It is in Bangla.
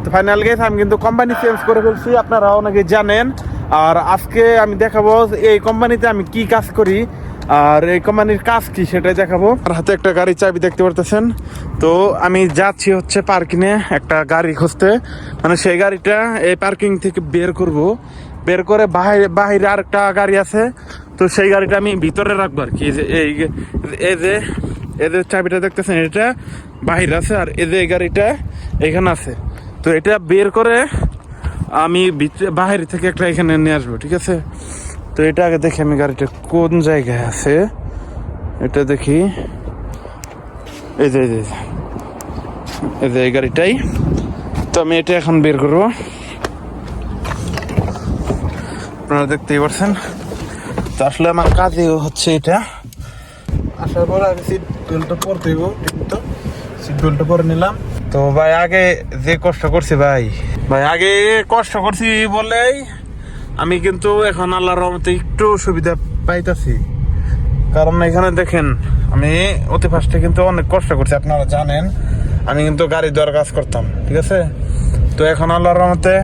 তো ফাইনাল গেছে, আমি কিন্তু কোম্পানি চেঞ্জ করে ফেলছি, আপনারা অনেকে জানেন। আর আজকে আমি দেখাবো এই কোম্পানিতে আমি কি কাজ করি আর এই কোম্পানির কাজ কি সেটাই দেখাবো। আর হাতে একটা গাড়ির চাবি দেখতে পারতেছেন। তো আমি যাচ্ছি হচ্ছে পার্কিংয়ে একটা গাড়ি খুঁজতে, মানে সেই গাড়িটা এই পার্কিং থেকে বের করব, বের করে বাহিরে আরেকটা গাড়ি আছে, তো সেই গাড়িটা আমি ভিতরে রাখবো আর কি। এই যে চাবিটা দেখতেছেন, এটা বাহির আছে, আর এই যে এই গাড়িটা এখানে আছে। তো এটা বের করে আমি বাহির থেকে একটা এখানে নিয়ে আসবো, ঠিক আছে। তো এটা আগে দেখি আমি গাড়িটা কোন জায়গায় আছে, এটা দেখি। এই যে এই গাড়িটাই, তো আমি এটা এখন বের করবো, আপনারা দেখতেই পারছেন। তো আসলে আমার কাজে হচ্ছে এটা, আসার পর আগে সিট বেল্টটা পরতে হইব, তো সিট বেল্টটা পরে নিলাম। তো ভাই আগে যে কষ্ট করছি ভাই আগে কষ্ট করছি বলেই আমি কিন্তু এখন আল্লাহর রহমতে একটু সুবিধা পাইতাছি। কারণ এখানে দেখেন আমি অতি ফার্স্টে কিন্তু অনেক কষ্ট করছি, আপনারা জানেন। আমি কিন্তু গাড়ি দেওয়ার কাজ করতাম, ঠিক আছে। তো এখন আল্লাহর রহমতে